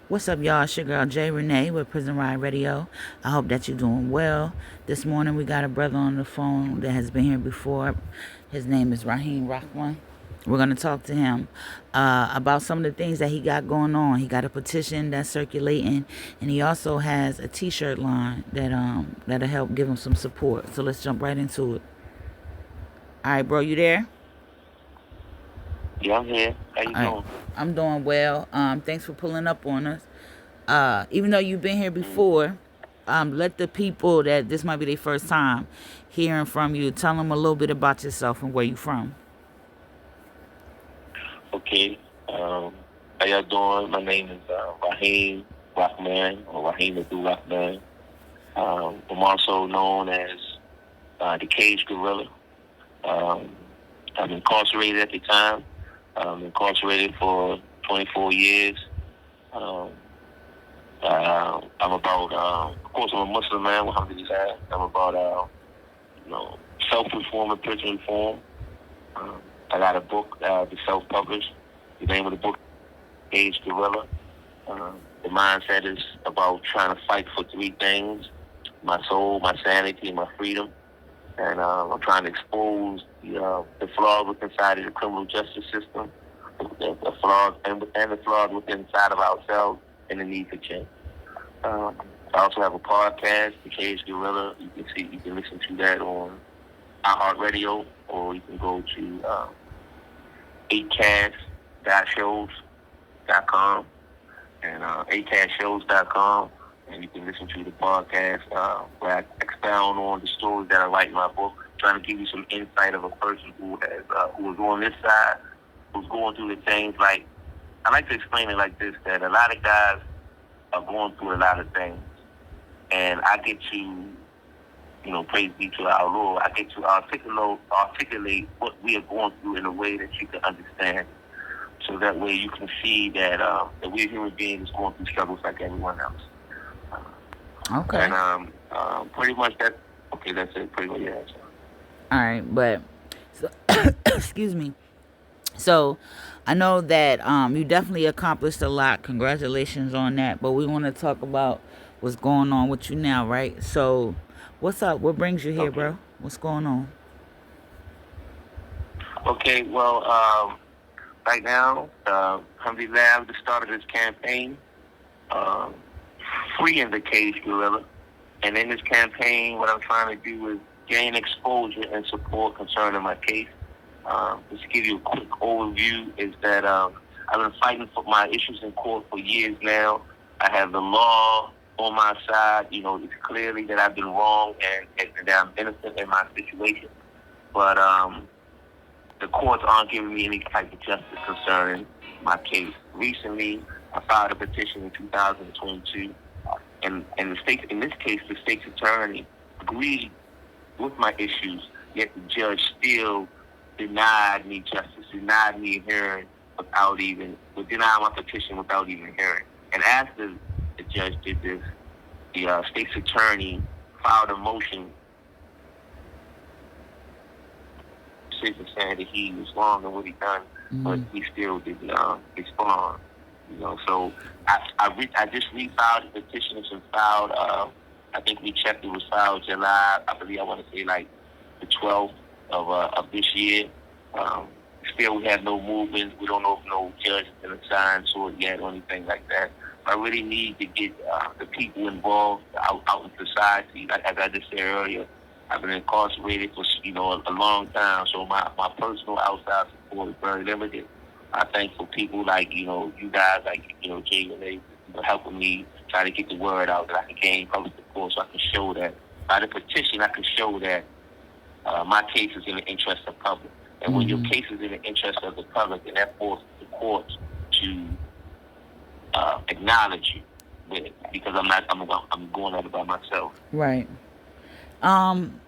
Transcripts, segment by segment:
What's up, y'all? It's your girl Jay Renee with Prison Ride Radio. I hope that you're doing well. This morning we got a brother on the phone that has been here before. His name is Raheem Rahman. We're gonna talk to him about some of the things that he got going on. He got a petition that's circulating, and he also has a T-shirt line that'll help give him some support. So let's jump right into it. All right, bro, you there? Yeah, I'm here. How you All right, doing? I'm doing well. Thanks for pulling up on us. Even though you've been here Mm, before, let the people that this might be their first time hearing from you, tell them a little bit about yourself and where you from. okay. How y'all doing? My name is Raheem Rahman or Raheem Rahman. I'm also known as the Cage Guerrilla. Um, I'm incarcerated at the time. Incarcerated for 24 years. Um, I'm about, of course, I'm a Muslim man. Alhamdulillah. I'm about, self-reform and prison reform. I got a book to self-published. The name of the book is Guerrilla. The mindset is about trying to fight for three things: my soul, my sanity, and my freedom. And I'm trying to expose the flaws within inside of the criminal justice system, the flaws and the flaws within inside of ourselves, and the need for change. Um, I also have a podcast, The Cage Guerrilla. You can listen to that on iHeartRadio, or you can go to 8cast-shows.com and 8castshows.com, and you can listen to the podcast where I expound on the stories that I write in my book, trying to give you some insight of a person who was on this side, who's going through the things. Like, I like to explain it like this: that a lot of guys are going through a lot of things, and I get to, praise be to our Lord, I get to articulate what we are going through in a way that you can understand. So that way you can see that we're human beings going through struggles like everyone else. And Okay. pretty much that's it. Pretty much, yeah. All right, but so, excuse me. So I know that you definitely accomplished a lot. Congratulations on that. But we want to talk about what's going on with you now, right? So what's up? What brings you here, Okay. bro? What's going on? Okay, well, right now, alhamdulillah, I've just started this campaign, um, freeing the cage gorilla. And in this campaign, what I'm trying to do is gain exposure and support concerning my case. Just to give you a quick overview, is that I've been fighting for my issues in court for years now. I have the law on my side. It's clearly that I've been wrong and that I'm innocent in my situation. But the courts aren't giving me any type of justice concerning my case. Recently, I filed a petition in 2022, and in this case, the state's attorney agreed with my issues, yet the judge still denied me justice, denied me a hearing denied my petition without even hearing. And after the judge did this, the state's attorney filed a motion saying that he was wrong in what he done, but he still didn't respond. So I just refiled the petition. It's been filed. I think we checked. It was filed July. I believe I want to say like the 12th of this year. Um, Still, we have no movement. We don't know if no judge has been assigned to it yet or anything like that. I really need to get the people involved out in society. Like as I just said earlier, I've been incarcerated for a long time, so my personal outside support is very limited. I thank for people like you guys, like Jay and they helping me try to get the word out that I can gain public support, so I can show that by the petition I can show that my case is in the interest of the public. And when your case is in the interest of the public, and that forces the courts to acknowledge you with it, because I'm going at it by myself. Right. Um,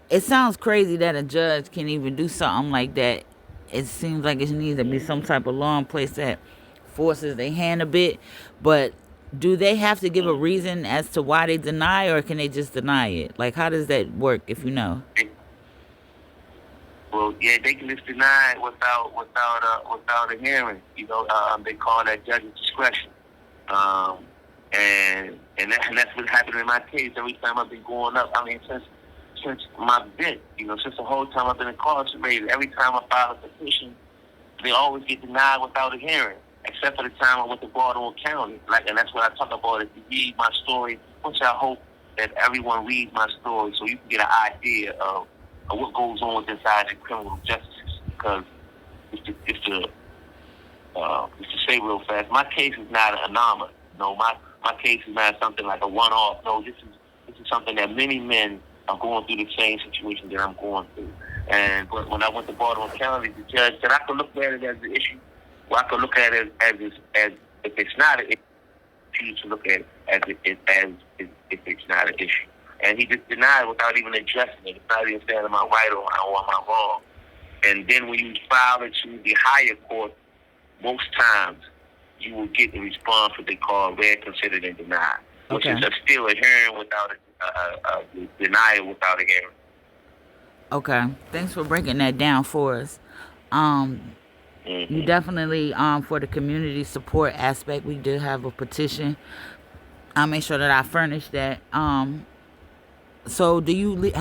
it sounds crazy that a judge can even do something like that. It seems like it needs to be some type of law in place that forces their hand a bit. But do they have to give a reason as to why they deny, or can they just deny it? Like, how does that work, if you know? Well, yeah, they can just deny it without a hearing. They call that judge's discretion. Um, and that's what happened in my case. Every time I've been going up, I mean, since my bit, since the whole time I've been incarcerated, every time I file a petition, they always get denied without a hearing, except for the time I went to Baltimore County. And that's what I talk about. If you read my story, which I hope that everyone reads my story, so you can get an idea of what goes on inside the criminal justice system. Because it's to say real fast, my case is not an anomaly. No, my case is not something like a one-off. No, this is something that many men are going through the same situation that I'm going through. But when I went to Baltimore County, the judge said I could look at it as an issue, or I could look at it as if it's not an issue, choose to look at it as if it's not an issue. And he just denied without even addressing it. It's not even saying am I right or am I wrong. And then when you file it to the higher court, most times you will get the response what they call read, considered, and denied, which is still a hearing without a denial without a hearing. Okay, thanks for breaking that down for us. You definitely, for the community support aspect, we do have a petition. I'll make sure that I furnish that. So do you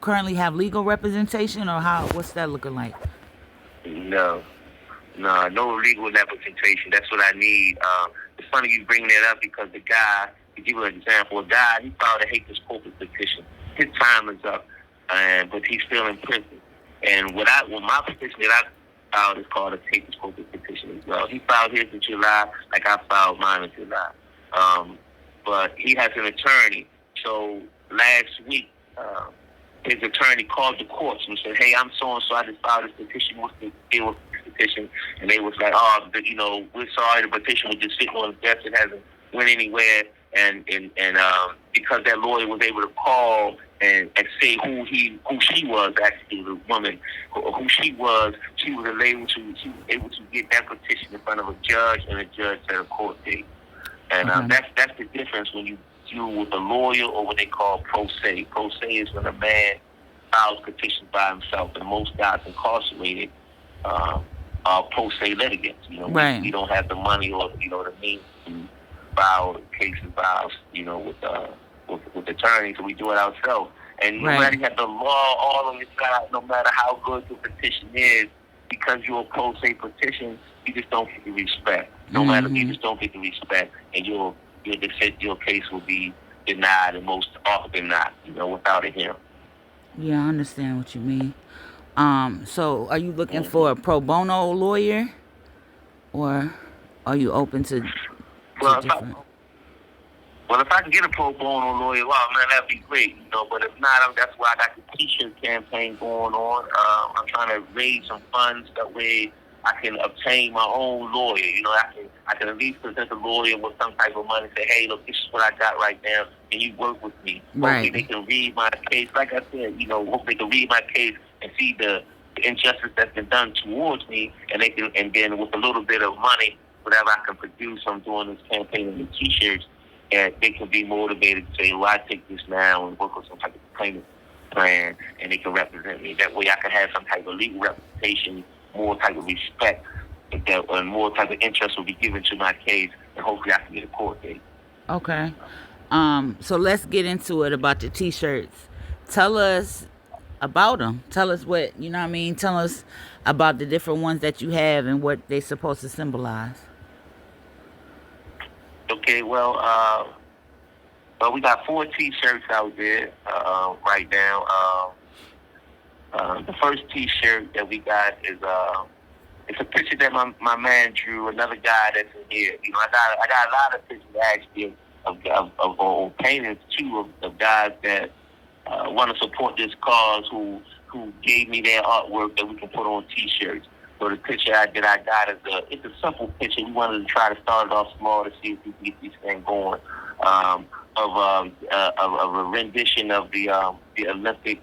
currently have legal representation, or what's that looking like? No legal representation. That's what I need. It's funny you bring that up because the guy, to give you an example, he filed a habeas corpus petition. His time is up, but he's still in prison. And my petition that I filed is called a habeas corpus petition as well. He filed his in July, like I filed mine in July. But he has an attorney. So last week, his attorney called the courts and said, "Hey, I'm so and so. I just filed this petition. What's the deal with this petition?" And they was like, we're sorry. The petition was just sitting on the desk. It hasn't went anywhere." And because that lawyer was able to call and say who she was, actually the woman, who she was able to get that petition in front of a judge, and a judge set a court date. And that's the difference when you deal with a lawyer or what they call pro se. Pro se is when a man files petitions by himself, and most guys incarcerated are pro se litigants. Right. We don't have the money or the means to file cases with attorneys, so we do it ourselves. And no matter you have the law all on your side, no matter how good the petition is, because you're a pro se petition, you just don't get the respect. No matter, you just don't get the respect, and your case will be denied, and most often than not, without a hearing. Yeah, I understand what you mean. So are you looking for a pro bono lawyer, or are you open to different? If I can get a pro bono lawyer, man, that'd be great, But if not, that's why I got the T-shirt campaign going on. I'm trying to raise some funds that way I can obtain my own lawyer. I can at least present the lawyer with some type of money. Say, hey, look, this is what I got right now. Can you work with me? Right. Hopefully they can read my case. Like I said, hopefully they can read my case and see the injustice that's been done towards me, and then with a little bit of money, whatever I can produce, I'm doing this campaign in the T-shirts, and they can be motivated to say, well, I take this now and work on some type of payment plan, and they can represent me. That way I can have some type of legal representation, more type of respect, and more type of interest will be given to my case, and hopefully I can get a court date. Okay. So let's get into it about the T-shirts. Tell us about them. Tell us what, Tell us about the different ones that you have and what they're supposed to symbolize. Okay, well, we got 4 T-shirts out there right now. The first T-shirt that we got is it's a picture that my man drew. Another guy that's in here. I got a lot of pictures actually of paintings too of guys that want to support this cause who gave me their artwork that we can put on T-shirts. So the picture that I got it's a simple picture. We wanted to try to start it off small to see if we can get this thing going. Of a rendition of the Olympics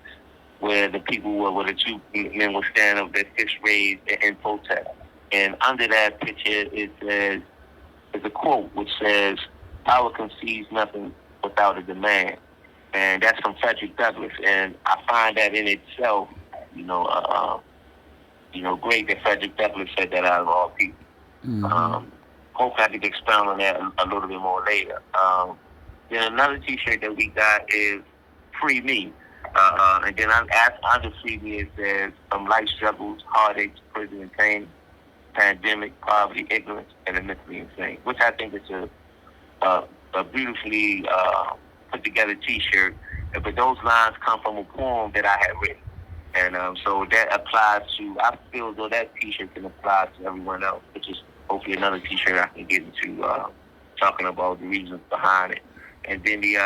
where the people where the 2 men were standing up, their fists raised in protest. And under that picture is a quote which says, "Power conceives nothing without a demand." And that's from Frederick Douglass. And I find that in itself, great that Frederick Douglass said that out of all people. hopefully I can expound on that a little bit more later. Then another T-shirt that we got is "Free Me," and then under "Free Me" it says life struggles, heartaches, prison and pain, pandemic, poverty, ignorance, and the mentally insane, which I think is a beautifully put together T-shirt. But those lines come from a poem that I had written. And so that applies to, I feel though that T-shirt can apply to everyone else, which is hopefully another T-shirt I can get into talking about the reasons behind it. And then the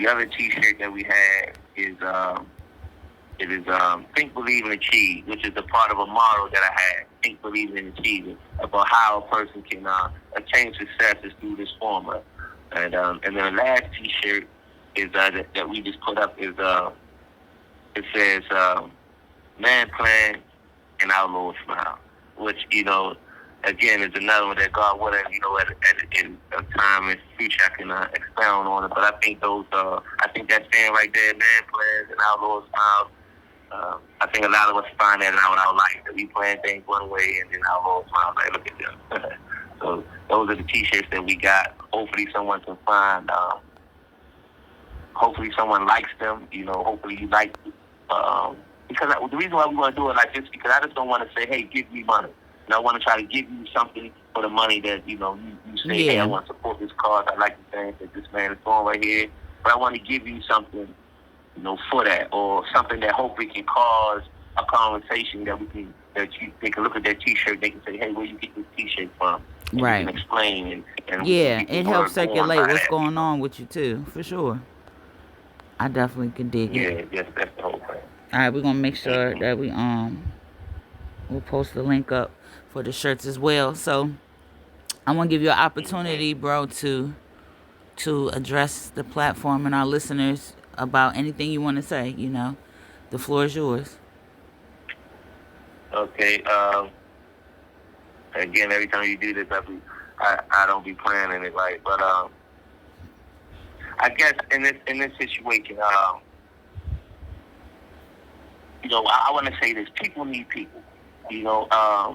other T-shirt that we had is Think, Believe, and Achieve, which is a part of a motto that I had, Think, Believe, and Achieve, about how a person can attain success is through this formula. And then the last T-shirt is that we just put up is it says "Man Plan and Outlaw Smile," which again is another one that God willing, in a time in the future I can expound on it. But I think I think that saying right there, "Man Plans and Outlaw Smile." I think a lot of us find that out in our life, that we plan things one way and then outlaw smiles like, look at them. So those are the T-shirts that we got. Hopefully someone can find. Hopefully someone likes them. Hopefully you like. Because the reason why we want to do it like this, because I just don't want to say, hey, give me money. And I want to try to give you something for the money that you say, hey, I want to support this cause. I like the things that this man is doing right here, but I want to give you something, for that, or something that hopefully can cause a conversation that they can look at that T-shirt, they can say, hey, where you get this T-shirt from? And Right. you can explain and it helps circulate what's going on with you too, for sure. I definitely can dig it. Yeah, yes, that's the whole thing. All right, we're gonna make sure that we'll post the link up for the shirts as well. So I want to give you an opportunity, bro, to address the platform and our listeners about anything you want to say. The floor is yours. Okay. Again, every time you do this, I don't be planning it right, but I guess in this situation, I want to say this: people need people. I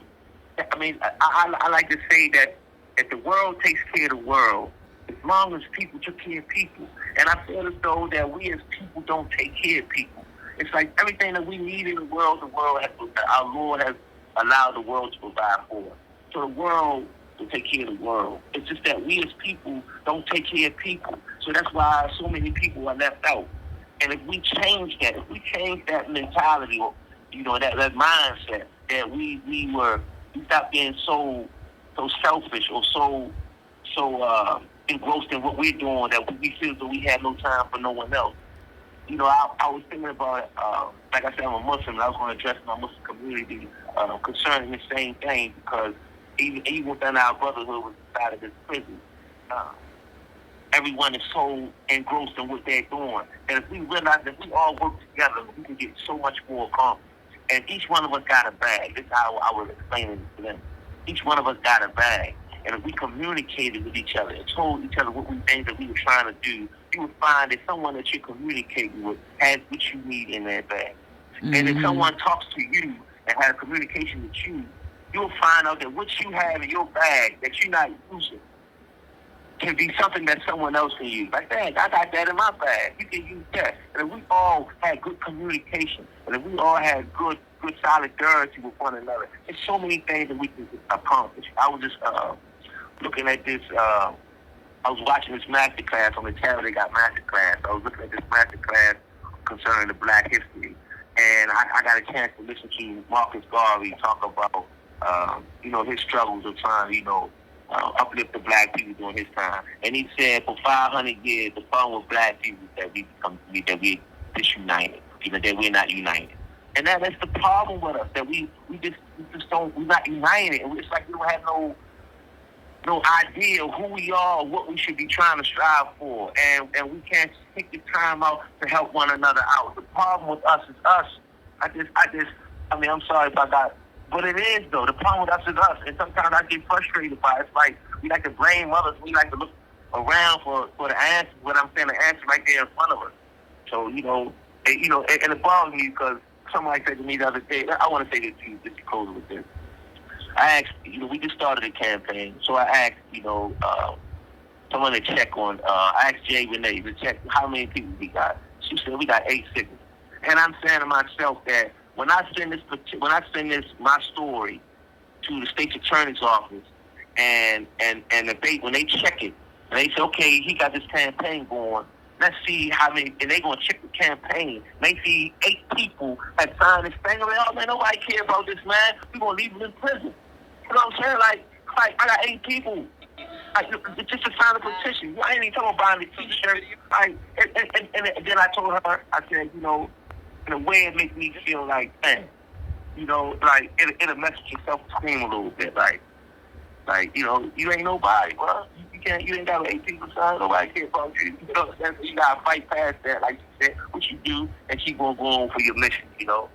like to say that if the world takes care of the world, as long as people took care of people, and I feel as though that we as people don't take care of people. It's like everything that we need in the world our Lord has allowed the world to provide for us. So the world will take care of the world. It's just that we as people don't take care of people. So that's why so many people are left out. And if we change that mentality, or that mindset, that we stop being so selfish or so engrossed in what we're doing that we feel that we have no time for no one else. I was thinking about, like I said, I'm a Muslim, and I was going to address my Muslim community concerning the same thing, because even within our brotherhood inside of this prison, everyone is so engrossed in what they're doing. And if we realize that we all work together, we can get so much more accomplished. And each one of us got a bag. This is how I was explaining it to them. Each one of us got a bag. And if we communicated with each other and told each other what we think that we were trying to do, you would find that someone that you're communicating with has what you need in their bag. Mm-hmm. And if someone talks to you and has communication with you, you'll find out that what you have in your bag that you're not using can be something that someone else can use. Like, dang, I got that in my bag. You can use that. And if we all had good communication, and if we all had good solidarity with one another, there's so many things that we can accomplish. I was just looking at this. I was watching this master class on the channel. They got master class. I was looking at this master class concerning the Black history, and I got a chance to listen to Marcus Garvey talk about his struggles of trying to uplift the Black people during his time. And he said for 500 years the problem with Black people is that we disunited, that we're not united. And that's the problem with us, that we just don't, we're not united. It's like we don't have no idea of who we are or what we should be trying to strive for. And we can't take the time out to help one another out. The problem with us is us. I'm sorry if I got, but it is though. The problem with us is us. And sometimes I get frustrated by it. It's like we like to blame others. We like to look around for the answer, when I'm saying the answer right there in front of us. So, and it bothers me because somebody said to me the other day, I want to say this to you, just to close with this. I asked, we just started a campaign, so I asked, someone to check on. I asked Jay Renee to check how many people we got. She said we got 8 signatures. And I'm saying to myself that when I send this my story to the state's attorney's office, and if when they check it, and they say, okay, he got this campaign going. Let's see how many, and they gonna check the campaign. And they see 8 people have signed this thing. I'm like, oh man, nobody care about this man. We gonna leave him in prison. You know what I'm saying? Like I got 8 people. Like, it's just a sign of petition. I ain't even talking about buying the T-shirt. And then I told her, I said, in a way it makes me feel like, man, like it'll mess with your self-esteem a little bit. Like, you ain't nobody. Well, you ain't got 8 people sign. Nobody care about you. You know what I'm saying? So you gotta fight past that, like you said, what you do, and keep on going for your mission. So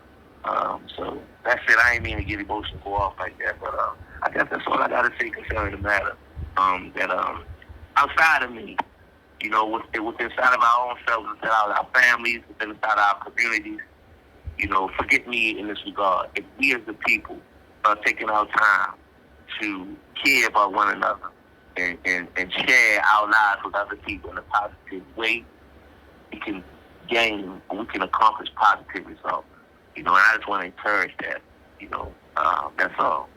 that's it. I ain't mean to get emotional go off like that, but I guess that's all I gotta say concerning the matter. That outside of me, within inside of our own selves, inside of our families, within inside our communities, forget me in this regard. If we as the people are taking our time to care about one another and share our lives with other people in a positive way, we can accomplish positive results. And I just want to encourage that. That's all.